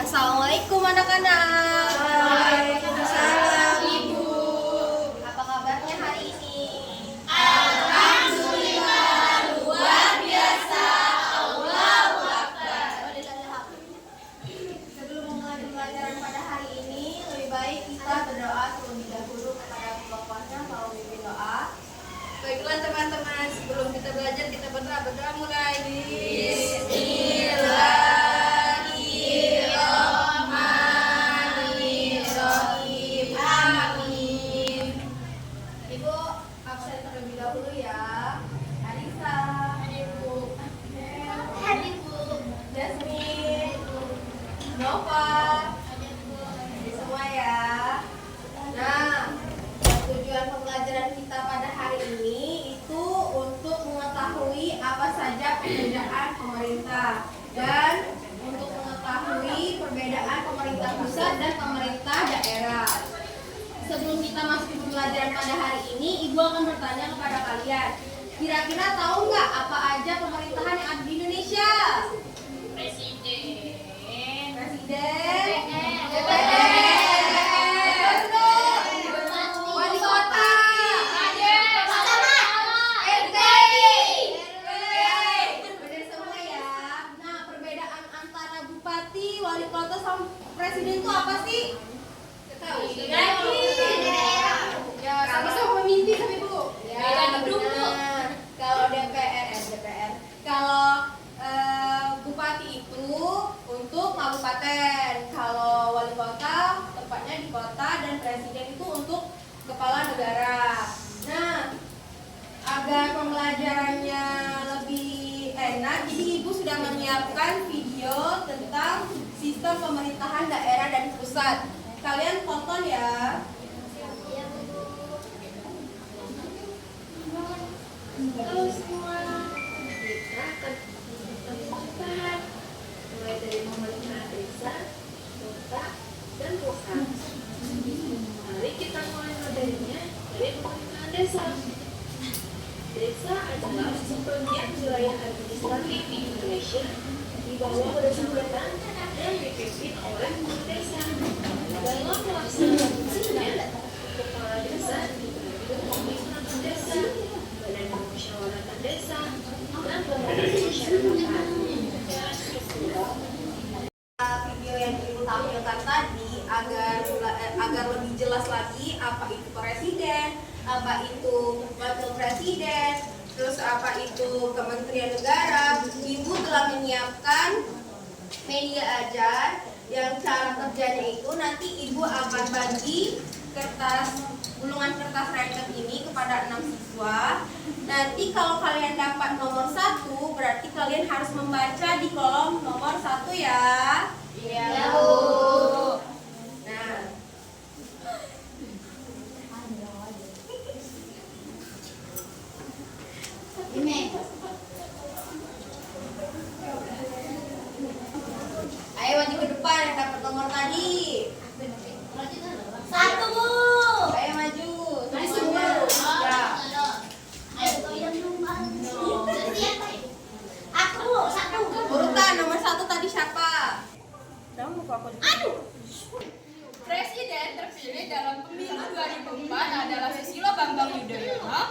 Assalamualaikum anak-anak. Waalaikumsalam Ibu. Apa kabarnya hari ini? Alhamdulillah, luar biasa. Allahu Akbar. Sebelum memulai pembelajaran pada hari ini, lebih baik kita berdoa terlebih dahulu kepada Allah Kuasa. Mau mimpin doa. Baiklah teman-teman, sebelum kita belajar kita berdoa mulai. Bismillahirrahmanirrahim. Amin. Ibu absen terlebih dahulu ya. Anissa, Hadir Bu. Jasmine, Nova, jadi semua ya. Nah, tujuan pembelajaran kita pada hari ini itu untuk mengetahui apa saja perbedaan pemerintah dan untuk mengetahui perbedaan pemerintah pusat dan pemerintah daerah. Sebelum kita masuk ke pembelajaran pada hari ini, Ibu akan bertanya kepada kalian. Kira-kira tahu nggak apa aja pemerintahan yang ada di Indonesia? Presiden. DPR, wali kota, RT. Benar semua ya. Nah, perbedaan antara bupati, wali kota sama presiden itu apa sih? Tahu? Ya, sama-sama mimpi tapi Bu. Ya, Beda gedung, Bu. benar. Kalau DPR. Kalau bupati itu untuk kabupaten, kalau wali kota tepatnya di kota, dan presiden itu untuk kepala negara. Nah, agar pembelajarannya lebih enak, jadi Ibu sudah menyiapkan video tentang sistem pemerintahan daerah dan pusat. Kalian tonton ya. Halo semua, kita akan tentang pemerintahan mulai dari pemerintahan desa, kota, dan pusat. Mari kita mulai materinya dari pemerintahan desa. Desa adalah sebagian wilayah administratif di Indonesia di bawah pemerintahan yang dipimpin oleh kepala desa. Dalam pelaksanaan fungsinya, kepala desa dibagi pemerintahan desa, badan permusyawaratan desa, dan pembangunan masyarakat. Video yang Ibu tampilkan tadi agar lebih jelas lagi apa itu presiden, apa itu wakil presiden, terus apa itu kementerian negara. Ibu telah menyiapkan media ajar yang cara kerjanya itu nanti Ibu akan bagi gulungan kertas raket ini kepada 6 siswa. Nanti kalau kalian dapat nomor 1, berarti kalian harus membaca di kolom nomor 1 ya. Iya, Bu. Nah, ayo maju ke depan yang dapat nomor tadi. 1, Bu. Ayo maju. Maju, Semuanya. Ya. Urutan nomor 1 tadi siapa? Presiden terpilih dalam pemilu 2004 adalah Susilo Bambang Yudhoyono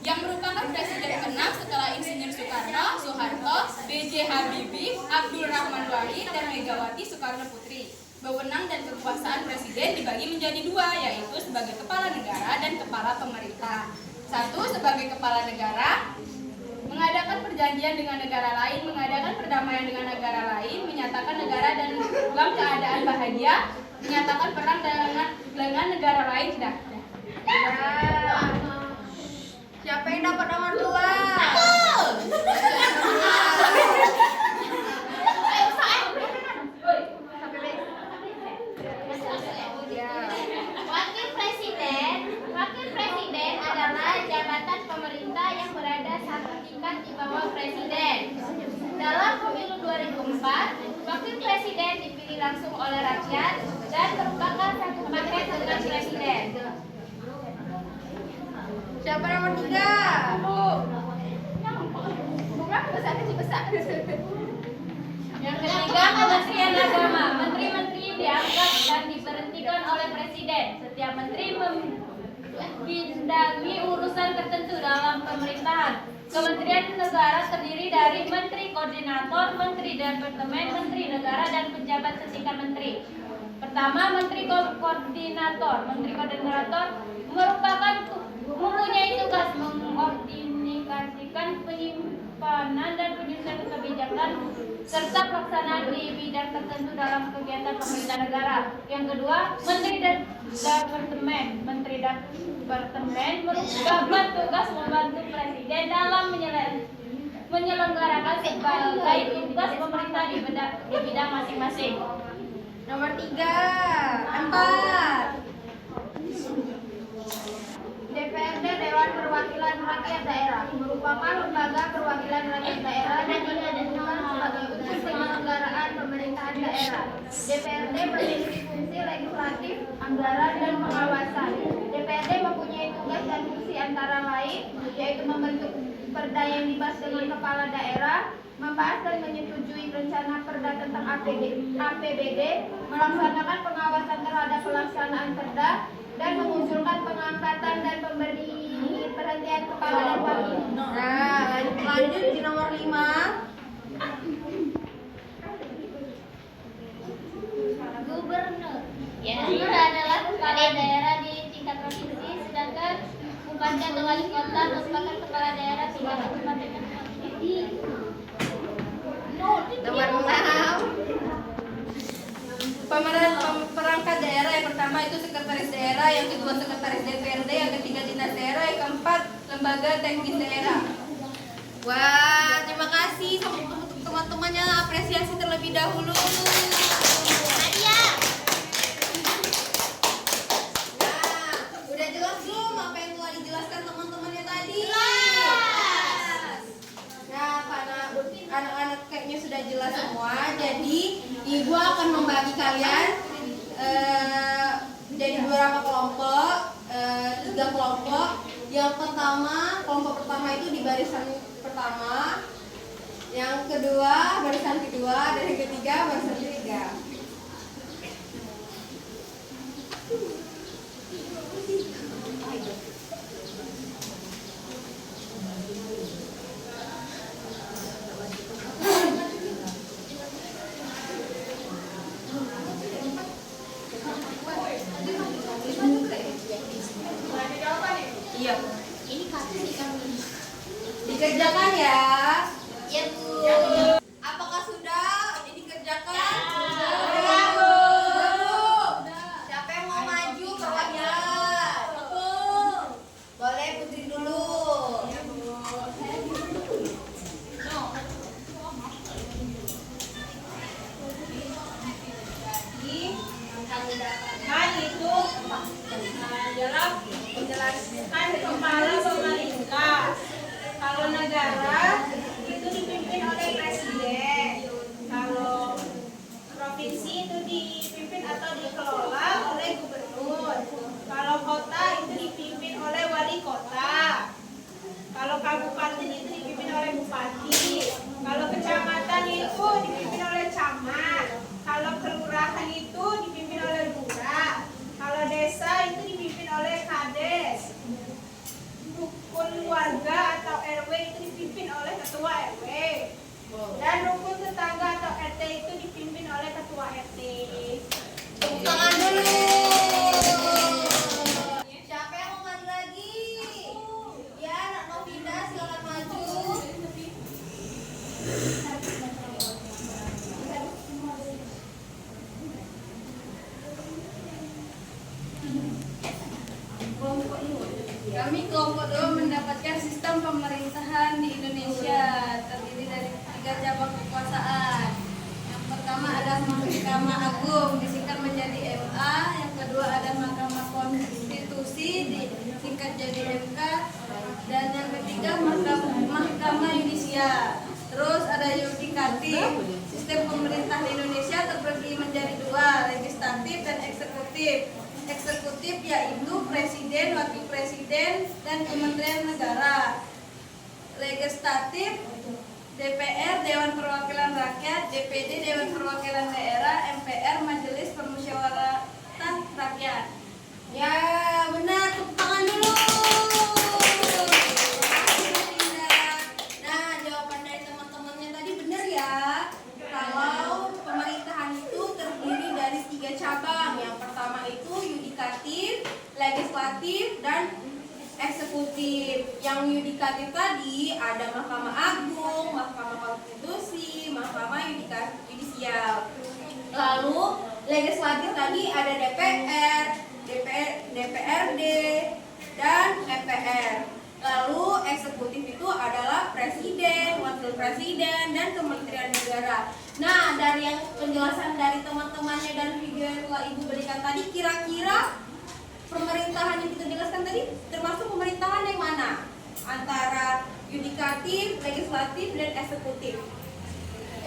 yang merupakan presiden ke-6 setelah Insinyur Soekarno, Soeharto, B.J. Habibie, Abdul Rahman Wahid, dan Megawati Soekarno Putri. Wewenang dan kekuasaan presiden dibagi menjadi 2, yaitu sebagai kepala negara dan kepala pemerintah. 1. Sebagai kepala negara, mengadakan perjanjian dengan negara lain, mengadakan perdamaian dengan negara lain, menyatakan negara dan dalam keadaan bahagia, menyatakan perang dengan negara lain. Sudah. Siapa yang dapat nomor 2? Wakil presiden adalah jabatan pemerintah yang berada satu tingkat di bawah presiden. Dalam pemilu 2004, wakil presiden dipilih langsung oleh rakyat dan merupakan satu paket dengan presiden. Siapa nomor 3? Bukan besar kecil besar. Yang ketiga, Kementerian Agama. Menteri-menteri Setiap menteri membidangi urusan tertentu dalam pemerintahan. Kementerian negara terdiri dari menteri koordinator, menteri departemen, menteri negara, dan pejabat setingkat menteri. Pertama, menteri koordinator. Menteri koordinator mempunyai tugas mengkoordinasikan penyimpanan dan penyusunan kebijakan serta pelaksanaan di bidang tertentu dalam kegiatan pemerintah negara. Yang kedua, menteri departemen. Menteri departemen merupakan tugas membantu presiden dalam menyelenggarakan berbagai tugas pemerintah di bidang masing-masing. Nomor 4. DPRD Dewan Perwakilan Rakyat Daerah merupakan lembaga perwakilan rakyat daerah dan didedikasikan sebagai unsur penyelenggaraan pemerintahan daerah. DPRD memiliki fungsi legislatif, anggaran, dan pengawasan. DPRD mempunyai tugas dan fungsi antara lain yaitu membentuk perda yang dibahas dengan kepala daerah, membahas dan menyetujui rencana perda tentang APBD, melaksanakan pengawasan terhadap pelaksanaan perda, dan mengusulkan pengangkatan dan pemberi perhentian kepala dan wakil. Nah, lanjut di nomor 5. Gubernur. Gubernur adalah kepala daerah di tingkat provinsi, sedangkan bupati atau wali kota merupakan kepala daerah tingkat kabupaten dan provinsi. Nomor 6. Perangkat daerah yang pertama itu sekretaris daerah, yang kedua sekretaris DPRD, yang ketiga dinas daerah, yang keempat lembaga teknis daerah. Wah, terima kasih untuk teman-temannya, apresiasi terlebih dahulu. Nadia. Nah, udah jelas belum apa yang telah dijelaskan teman-temannya tadi? Nah, karena anak-anak kayaknya sudah jelas semua, jadi Ibu akan membagi kalian jadi beberapa kelompok, 3 kelompok. Yang pertama, kelompok pertama itu di barisan pertama, yang kedua barisan kedua, dan yang ketiga barisan ketiga. Iya. Ini kasih kami. Dikerjakan ya. Ya, Bu. Apakah sudah dikerjakan? Sudah. Belum. Siapa yang mau maju perwakilan? Boleh Putri dulu. Kan itu adalah menjelaskan kepala pemerintah. Kalau negara itu dipimpin oleh presiden, kalau provinsi itu dipimpin atau dikelola oleh gubernur, kalau kota itu dipimpin oleh wali kota, kalau kabupaten itu dipimpin oleh bupati, kalau kecamatan itu dipimpin oleh camat, kalau kelurahan itu dipimpin oleh lurah, kalau desa itu dipimpin oleh kades, rukun warga atau RW itu dipimpin oleh ketua RW, dan rukun tetangga atau RT itu dipimpin oleh ketua RT. Tepuk tangan dulu. Siapa yang mau maju lagi? Ya, anak Novida silakan maju. Kami kelompok 2 mendapatkan sistem pemerintahan di Indonesia terdiri dari 3 cabang kekuasaan. Yang pertama ada Mahkamah Agung disingkat menjadi MA, yang kedua ada Mahkamah Konstitusi disingkat jadi MK, dan yang ketiga Mahkamah Yudisial. Terus ada yudikatif. Sistem pemerintah di Indonesia terbagi menjadi 2, legislatif dan eksekutif. Eksekutif yaitu presiden, wakil presiden, dan kementerian negara. Legislatif DPR, Dewan Perwakilan Rakyat, DPD, Dewan Perwakilan Daerah, MPR, Majelis Permusyawaratan Rakyat. yudikatif dan eksekutif. Yang yudikatif tadi ada Mahkamah Agung, Mahkamah Konstitusi, Mahkamah Yudisial. Lalu legislatif tadi ada DPR, DPRD, dan MPR. Lalu eksekutif itu adalah presiden, wakil presiden, dan kementerian negara. Nah, dari yang penjelasan dari teman-temannya dan video yang telah Ibu berikan tadi, kira-kira pemerintahan yang kita jelaskan tadi termasuk pemerintahan yang mana? Antara yudikatif, legislatif, dan eksekutif.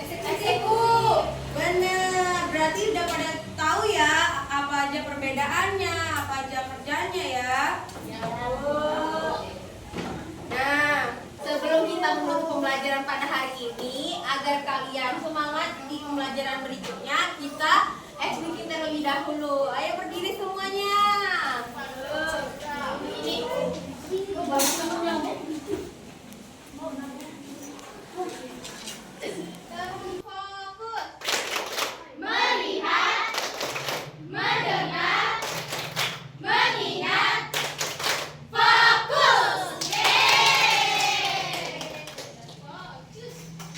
Eksekutif. Benar. Berarti udah pada tahu ya apa aja perbedaannya, apa aja kerjanya ya. Nah, sebelum kita menutup pembelajaran pada hari ini, agar kalian semangat di pembelajaran berikutnya, kita explain terlebih dahulu. Ayo berdiri semuanya. Fokus. Melihat, mendengar, mengingat, fokus.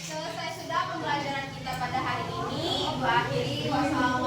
Selesai sudah pembelajaran kita pada hari ini. Ibu akhiri. Wassalamualaikum